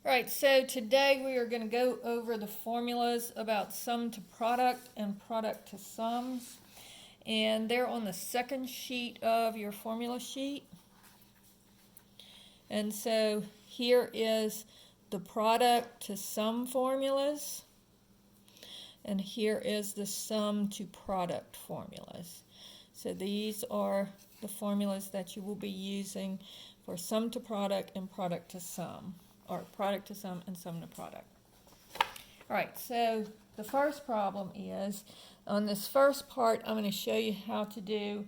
All right, so today we are going to go over the formulas about sum to product and product to sums. And they're on the second sheet of your formula sheet. And so here is the product to sum formulas. And here is the sum to product formulas. So these are the formulas that you will be using for sum to product and product to sum, or product to sum and sum to product. All right, so the first problem is, on this first part, I'm going to show you how to do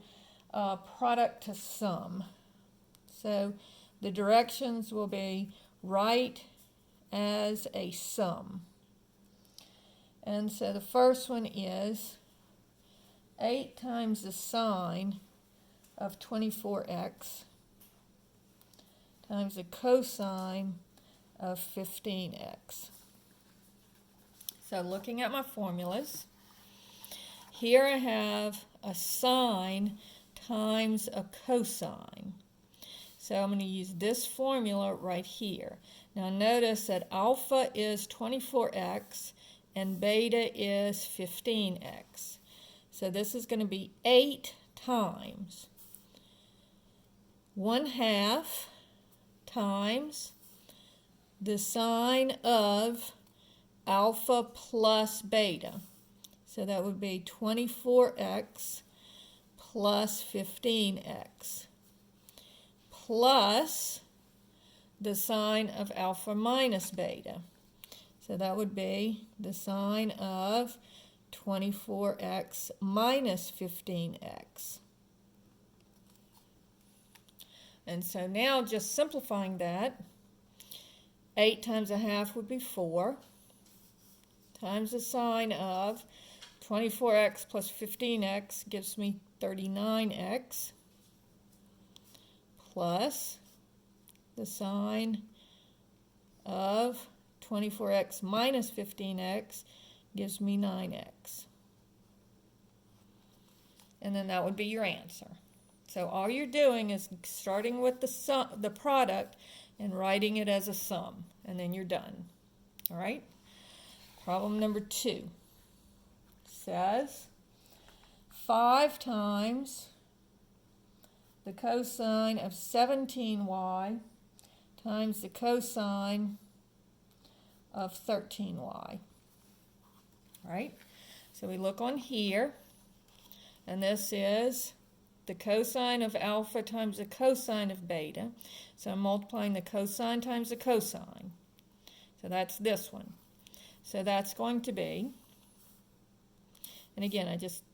product to sum. So the directions will be write as a sum. And so the first one is 8 times the sine of 24x times the cosine of 15x. So looking at my formulas, here I have a sine times a cosine. So I'm going to use this formula right here. Now notice that alpha is 24x and beta is 15x. So this is going to be 8 times 1/2 times the sine of alpha plus beta. So that would be 24x plus 15x plus the sine of alpha minus beta. So that would be the sine of 24x minus 15x. And so now, just simplifying that, 8 times 1/2 would be 4, times the sine of 24x plus 15x gives me 39x, plus the sine of 24x minus 15x gives me 9x. And then that would be your answer. So all you're doing is starting with the product and writing it as a sum, and then you're done. All right? Problem number 2 says 5 times the cosine of 17y times the cosine of 13y. All right? So we look on here, and this is the cosine of alpha times the cosine of beta. So I'm multiplying the cosine times the cosine. So that's this one. So that's going to be, and again, I just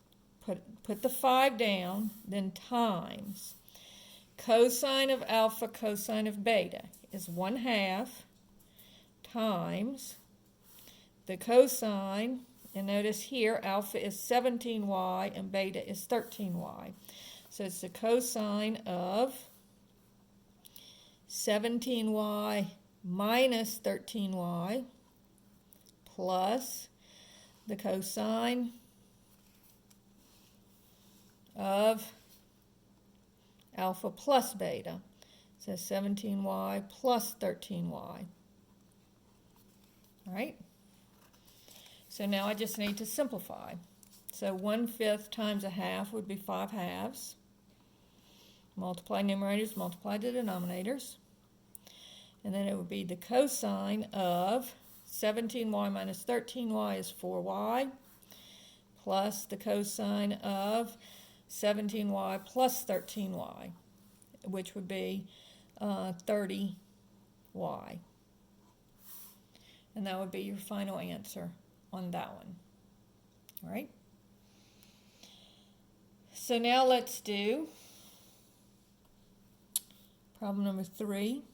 put the 5 down, then times cosine of alpha cosine of beta is 1/2 times the cosine, and notice here alpha is 17y and beta is 13y. So it's the cosine of 17y minus 13y plus the cosine of alpha plus beta. So 17y plus 13y. All right? So now I just need to simplify. So 1/5 times 1/2 would be 5/2. Multiply numerators, multiply the denominators. And then it would be the cosine of 17y minus 13y is 4y, plus the cosine of 17y plus 13y, which would be 30y. And that would be your final answer on that one. All right? So now let's do problem number 3.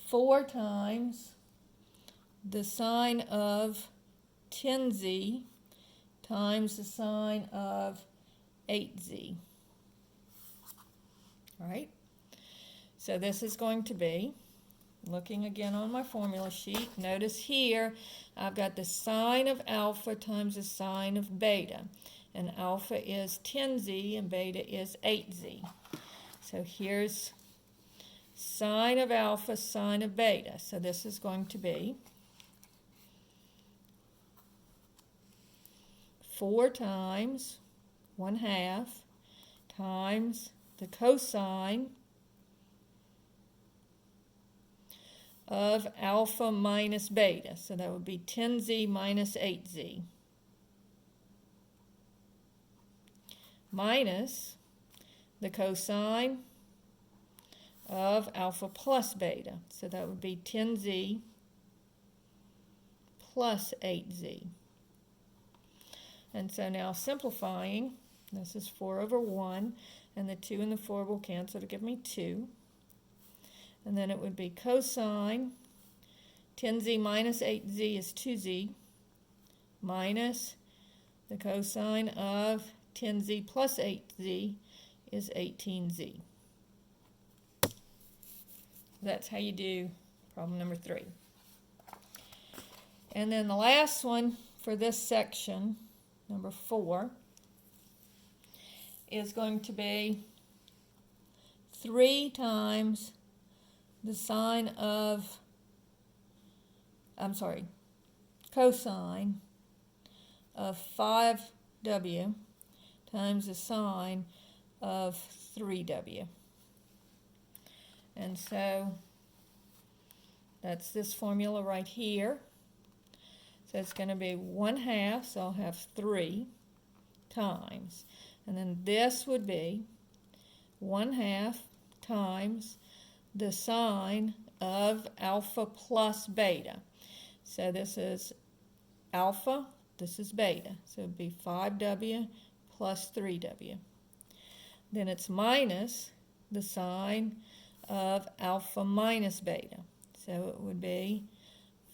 4 times the sine of 10z times the sine of 8z. All right? So this is going to be, looking again on my formula sheet, notice here I've got the sine of alpha times the sine of beta. And alpha is 10z and beta is 8z. So here's sine of alpha, sine of beta. So this is going to be 4 times 1/2 times the cosine of alpha minus beta. So that would be 10z minus 8z. Minus the cosine of alpha plus beta. So that would be 10z plus 8z. And so now simplifying, this is 4 over 1, and the 2 and the 4 will cancel to give me 2. And then it would be cosine 10z minus 8z is 2z minus the cosine of 10z plus 8z is 18z. That's how you do problem number 3. And then the last one for this section, number 4, is going to be 3 times the sine of, cosine of 5w times the sine of 3w. And so that's this formula right here. So it's going to be 1/2, so I'll have 3 times. And then this would be 1/2 times the sine of alpha plus beta. So this is alpha, this is beta. So it would be 5w plus 3w. Then it's minus the sine of alpha minus beta. So it would be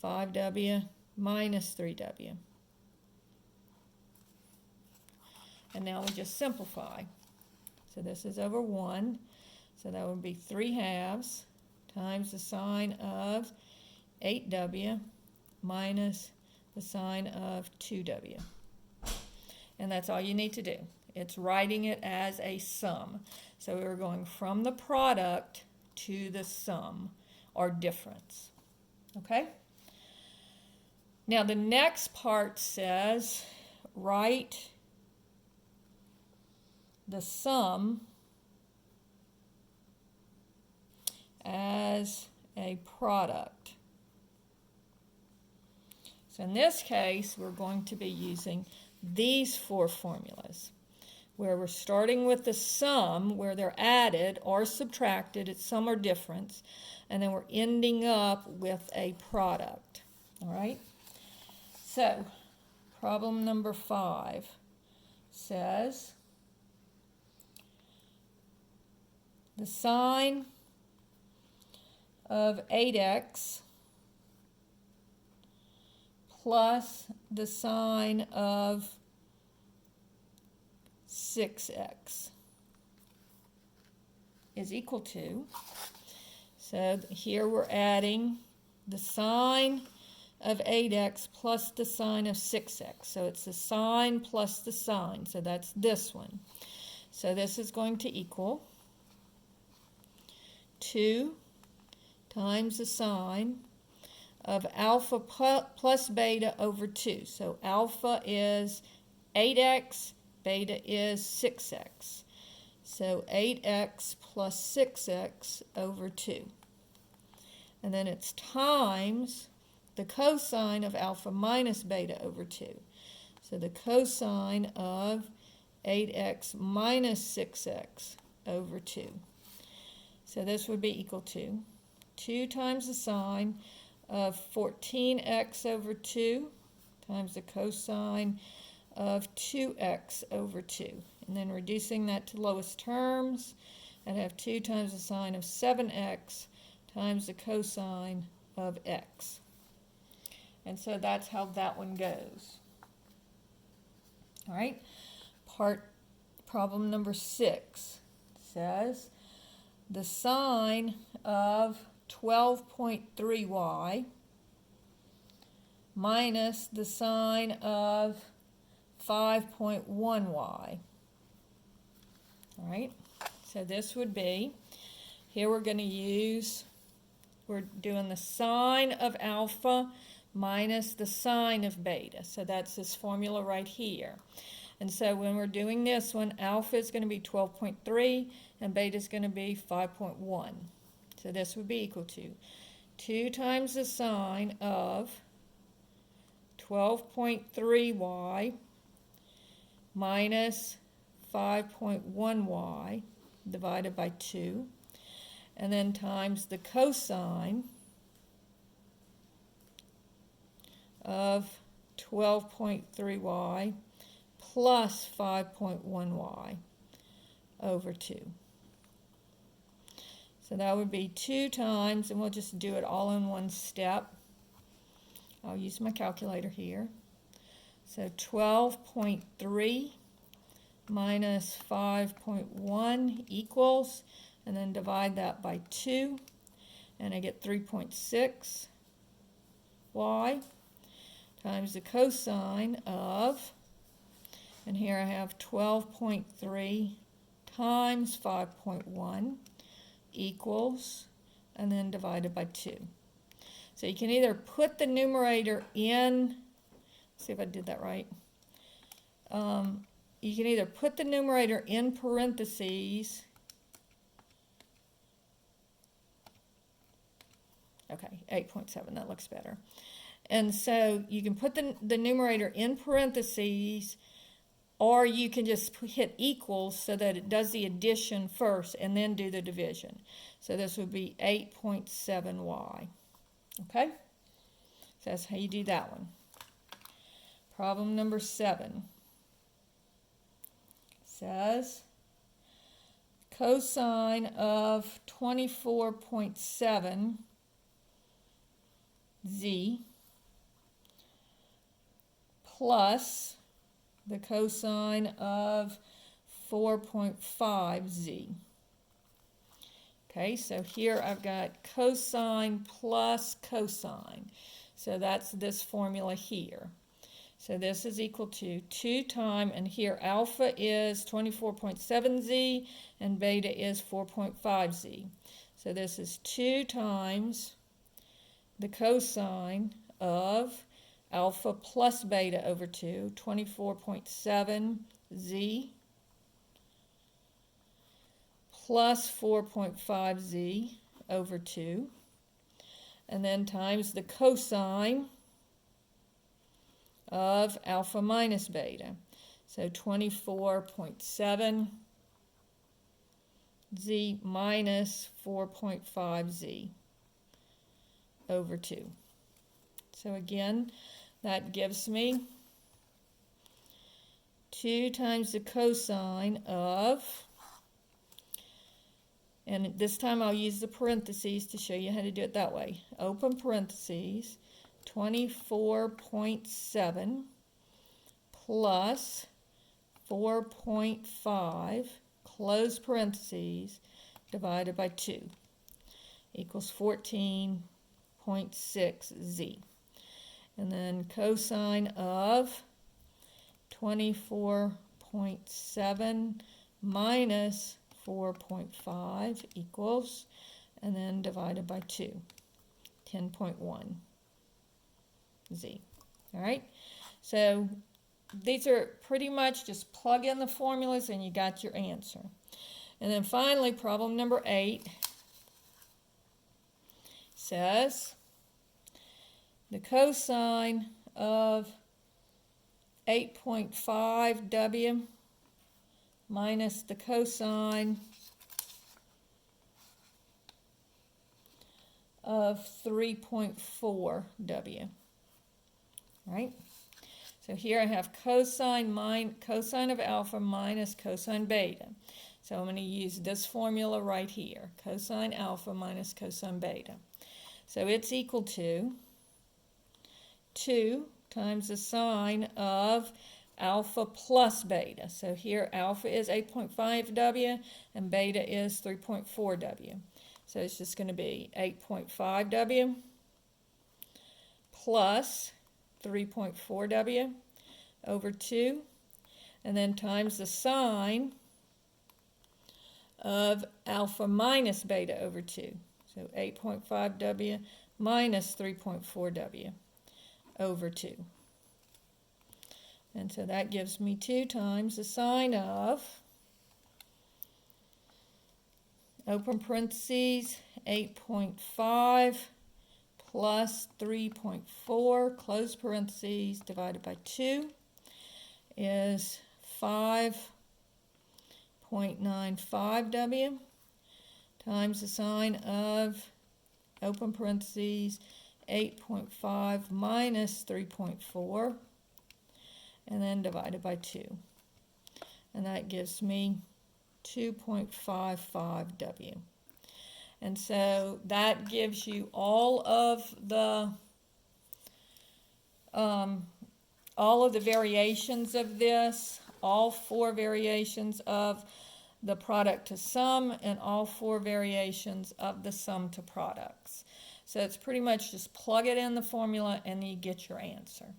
5w minus 3w. And now we just simplify. So this is over 1. So that would be 3/2 times the sine of 8w minus the sine of 2w. And that's all you need to do. It's writing it as a sum. So we're going from the product to the sum or difference. Okay? Now the next part says write the sum as a product. So in this case, we're going to be using these 4 formulas, where we're starting with the sum, where they're added or subtracted, it's sum or difference, and then we're ending up with a product. All right? So, problem number 5 says the sine of 8x plus the sine of 6x is equal to, so here we're adding the sine of 8x plus the sine of 6x. So it's the sine plus the sine, so that's this one. So this is going to equal 2 times the sine of alpha plus beta over 2. So alpha is 8x, beta is 6x. So 8x plus 6x over 2. And then it's times the cosine of alpha minus beta over 2. So the cosine of 8x minus 6x over 2. So this would be equal to 2 times the sine of 14x over 2 times the cosine of 2x over 2. And then reducing that to lowest terms, I'd have 2 times the sine of 7x times the cosine of x. And so that's how that one goes. All right, problem number 6 says the sine of 12.3y minus the sine of 5.1y. All right, so this would be Here we're doing the sine of alpha minus the sine of beta. So that's this formula right here. And so when we're doing this one, alpha is going to be 12.3 and beta is going to be 5.1. So this would be equal to 2 times the sine of 12.3y minus 5.1y divided by 2, and then times the cosine of 12.3y plus 5.1y over 2. So that would be 2 times, and we'll just do it all in one step. I'll use my calculator here. So 12.3 minus 5.1 equals, and then divide that by 2, and I get 3.6 y times the cosine of, and here I have 12.3 times 5.1 equals, and then divided by 2. So you can either put the numerator in, let's see if I did that right. You can either put the numerator in parentheses, okay, 8.7, that looks better. And so you can put the numerator in parentheses, or you can just hit equals so that it does the addition first and then do the division. So this would be 8.7y. Okay? So that's how you do that one. Problem number 7 says cosine of 24.7 z plus the cosine of 4.5 z. Okay, so here I've got cosine plus cosine. So that's this formula here. So this is equal to 2 times, and here alpha is 24.7z and beta is 4.5z. So this is 2 times the cosine of alpha plus beta over 2, 24.7z plus 4.5z over 2, and then times the cosine of alpha minus beta. So 24.7z minus 4.5z over 2. So again, that gives me 2 times the cosine of, and this time I'll use the parentheses to show you how to do it that way. Open parentheses, 24.7 plus 4.5, close parentheses, divided by 2 equals 14.6z. And then cosine of 24.7 minus 4.5 equals, and then divided by 2, 10.1 z. All right, so these are pretty much just plug in the formulas and you got your answer. And then finally, problem number 8 says the cosine of 8.5w minus the cosine of 3.4w. Right? So here I have cosine of alpha minus cosine beta. So I'm going to use this formula right here. Cosine alpha minus cosine beta. So it's equal to 2 times the sine of alpha plus beta. So here alpha is 8.5w and beta is 3.4w. So it's just going to be 8.5w plus 3.4w over 2, and then times the sine of alpha minus beta over 2. So 8.5W minus 3.4W over 2. And so that gives me 2 times the sine of, open parentheses, 8.5 plus 3.4, close parentheses, divided by 2 is 5.95W times the sine of, open parentheses, 8.5 minus 3.4, and then divided by 2. And that gives me 2.55W. And so that gives you all of the variations of this, all 4 variations of the product to sum, and all 4 variations of the sum to products. So it's pretty much just plug it in the formula and you get your answer.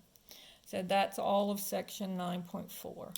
So that's all of section 9.4.